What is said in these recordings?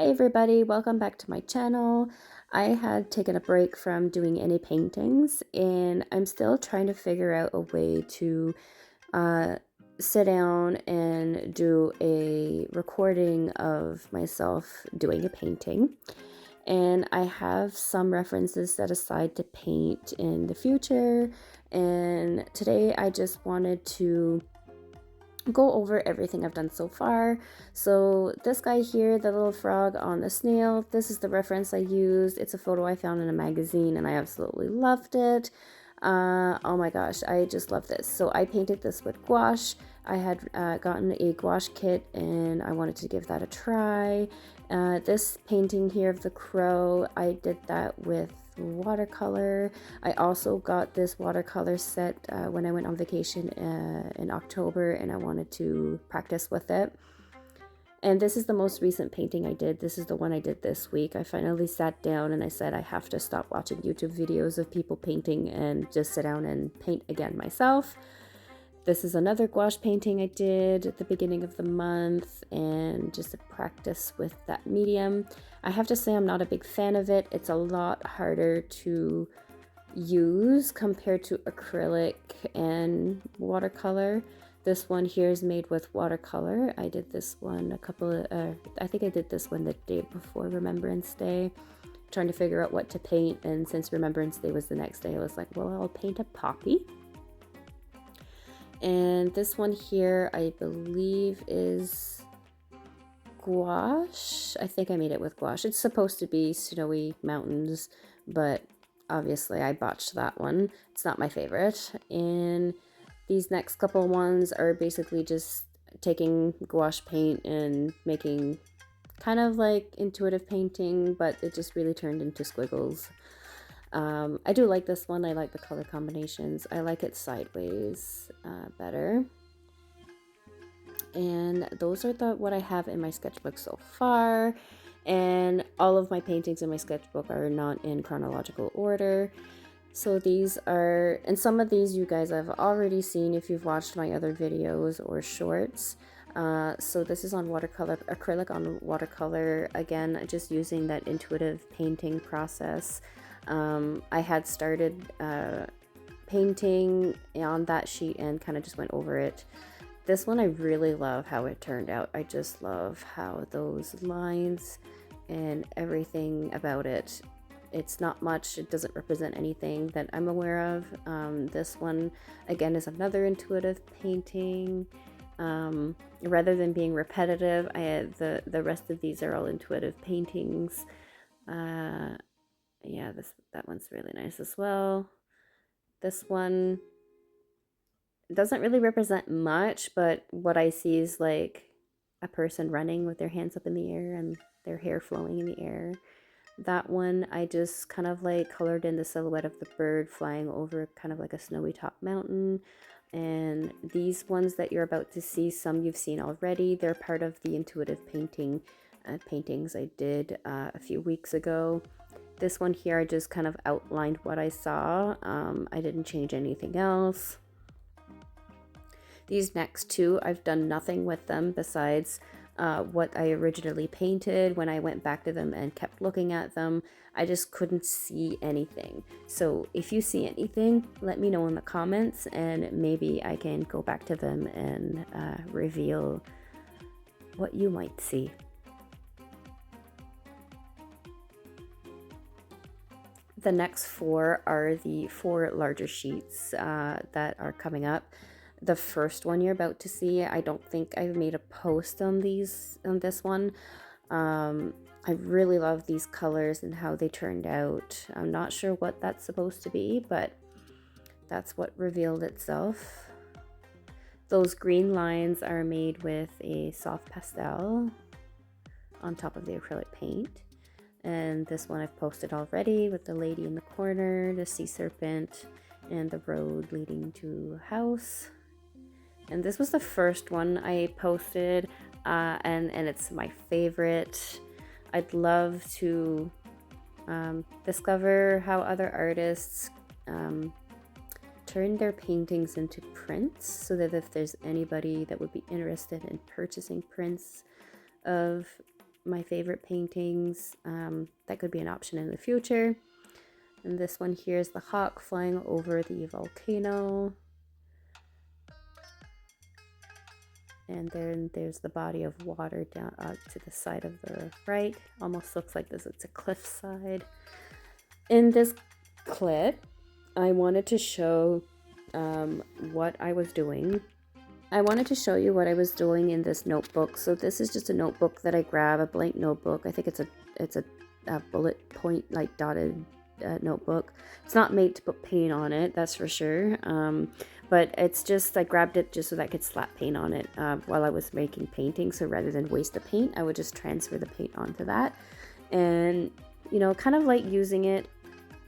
Hi everybody, welcome back to my channel. I had taken a break from doing any paintings and I'm still trying to figure out a way to sit down and do a recording of myself doing a painting. And I have some references set aside to paint in the future, and today I just wanted to go over everything I've done so far. So this guy here, the little frog on the snail, this is the reference I used. It's a photo I found in a magazine and I absolutely loved it. Oh my gosh, I just love this. So I painted this with gouache. I had gotten a gouache kit and I wanted to give that a try. This painting here of the crow, I did that with watercolor. I also got this watercolor set when I went on vacation in October and I wanted to practice with it. And this is the most recent painting I did. This is the one I did this week. I finally sat down and I said I have to stop watching YouTube videos of people painting and just sit down and paint again myself. This is another gouache painting I did at the beginning of the month and just a practice with that medium. I have to say I'm not a big fan of it. It's a lot harder to use compared to acrylic and watercolor. This one here is made with watercolor. I did this one I think I did this one the day before Remembrance Day, trying to figure out what to paint, and since Remembrance Day was the next day, I was like, well, I'll paint a poppy. And this one here, I believe is gouache. I think I made it with gouache. It's supposed to be snowy mountains, but obviously I botched that one. It's not my favorite. And these next couple ones are basically just taking gouache paint and making kind of like intuitive painting, but it just really turned into squiggles. I do like this one. I like the color combinations. I like it sideways better. And those are what I have in my sketchbook so far. And all of my paintings in my sketchbook are not in chronological order. So these are, and some of these you guys have already seen if you've watched my other videos or shorts. So this is on watercolor, acrylic on watercolor. Again, just using that intuitive painting process. I had started painting on that sheet and kind of just went over it. This one I really love how it turned out. I just love how those lines and everything about it, it's not much, it doesn't represent anything that I'm aware of. This one again is another intuitive painting. Rather than being repetitive, the rest of these are all intuitive paintings. Yeah, that one's really nice as well. This one doesn't really represent much, but what I see is like a person running with their hands up in the air and their hair flowing in the air. That one I just kind of like colored in the silhouette of the bird flying over kind of like a snowy top mountain. And these ones that you're about to see, some you've seen already. They're part of the intuitive painting paintings I did a few weeks ago. This one here, I just kind of outlined what I saw. I didn't change anything else. These next two, I've done nothing with them besides what I originally painted. When I went back to them and kept looking at them, I just couldn't see anything. So if you see anything, let me know in the comments and maybe I can go back to them and reveal what you might see. The next four are the 4 larger sheets that are coming up. The first one you're about to see, I don't think I've made a post on this one. I really love these colors and how they turned out. I'm not sure what that's supposed to be, but that's what revealed itself. Those green lines are made with a soft pastel on top of the acrylic paint. And this one I've posted already with the lady in the corner, the sea serpent, and the road leading to a house. And this was the first one I posted, and it's my favorite. I'd love to discover how other artists turn their paintings into prints, so that if there's anybody that would be interested in purchasing prints of my favorite paintings. That could be an option in the future. And this one here is the hawk flying over the volcano. And then there's the body of water down to the side of the right. Almost looks like this, it's a cliffside. In this clip, I wanted to show what I was doing. I wanted to show you what I was doing in this notebook. So this is just a notebook that I grab, a blank notebook. I think it's a bullet point like dotted notebook. It's not made to put paint on it, that's for sure. But it's just, I grabbed it just so that I could slap paint on it while I was making painting. So rather than waste the paint, I would just transfer the paint onto that. And, you know, kind of like using it,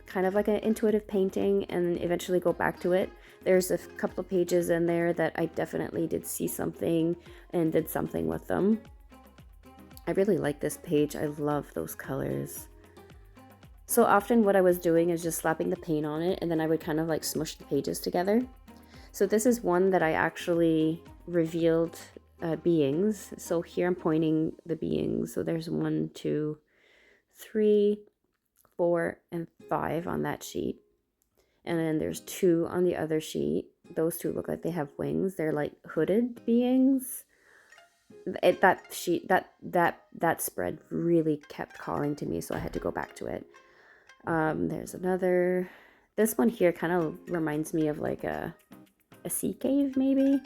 kind of like an intuitive painting, and eventually go back to it. There's a couple of pages in there that I definitely did see something and did something with them. I really like this page. I love those colors. So often what I was doing is just slapping the paint on it, and then I would kind of like smush the pages together. So this is one that I actually revealed beings. So here I'm pointing the beings. So there's 1, 2, 3, 4, and 5 on that sheet. And then there's 2 on the other sheet. Those 2 look like they have wings. They're like hooded beings. That spread really kept calling to me, so I had to go back to it. There's another. This one here kind of reminds me of like a sea cave, maybe.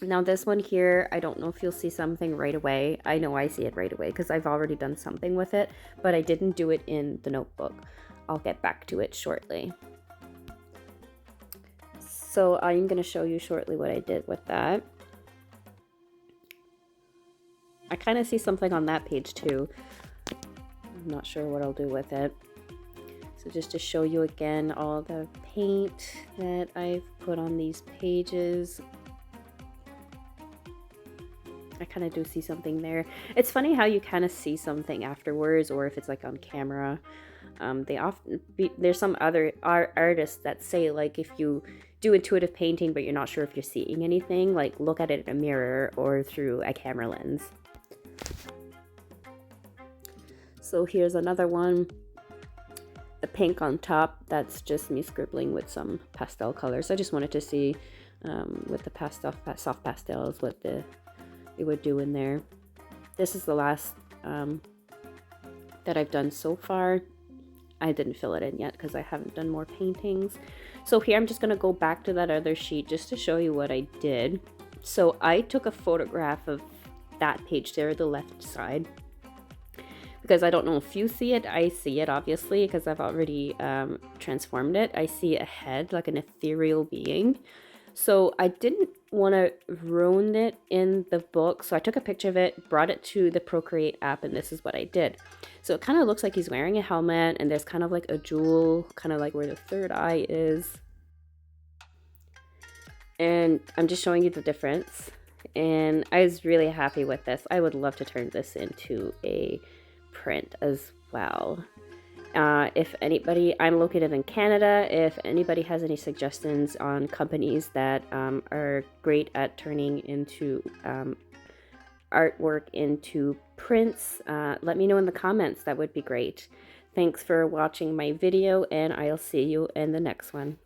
Now this one here, I don't know if you'll see something right away. I know I see it right away because I've already done something with it, but I didn't do it in the notebook. I'll get back to it shortly. So I'm going to show you shortly what I did with that. I kind of see something on that page too. I'm not sure what I'll do with it. So just to show you again all the paint that I've put on these pages. I kind of do see something there. It's funny how you kind of see something afterwards, or if it's like on camera. There's some other artists that say, like, if you do intuitive painting but you're not sure if you're seeing anything, like look at it in a mirror or through a camera lens. So here's another one. The pink on top, that's just me scribbling with some pastel colors. I just wanted to see with the soft pastels what it would do in there. This is the last that I've done so far. I didn't fill it in yet because I haven't done more paintings. So here I'm just going to go back to that other sheet just to show you what I did. So I took a photograph of that page there, the left side, because I don't know if you see it. I see it obviously because I've already transformed it. I see a head, like an ethereal being. So I didn't want to ruin it in the book, so I took a picture of it, brought it to the Procreate app, and this is what I did. So it kind of looks like he's wearing a helmet, and there's kind of like a jewel, kind of like where the third eye is. And I'm just showing you the difference. And I was really happy with this. I would love to turn this into a print as well. If anybody, I'm located in Canada, if anybody has any suggestions on companies that are great at turning into artwork into prints, let me know in the comments. That would be great. Thanks for watching my video, and I'll see you in the next one.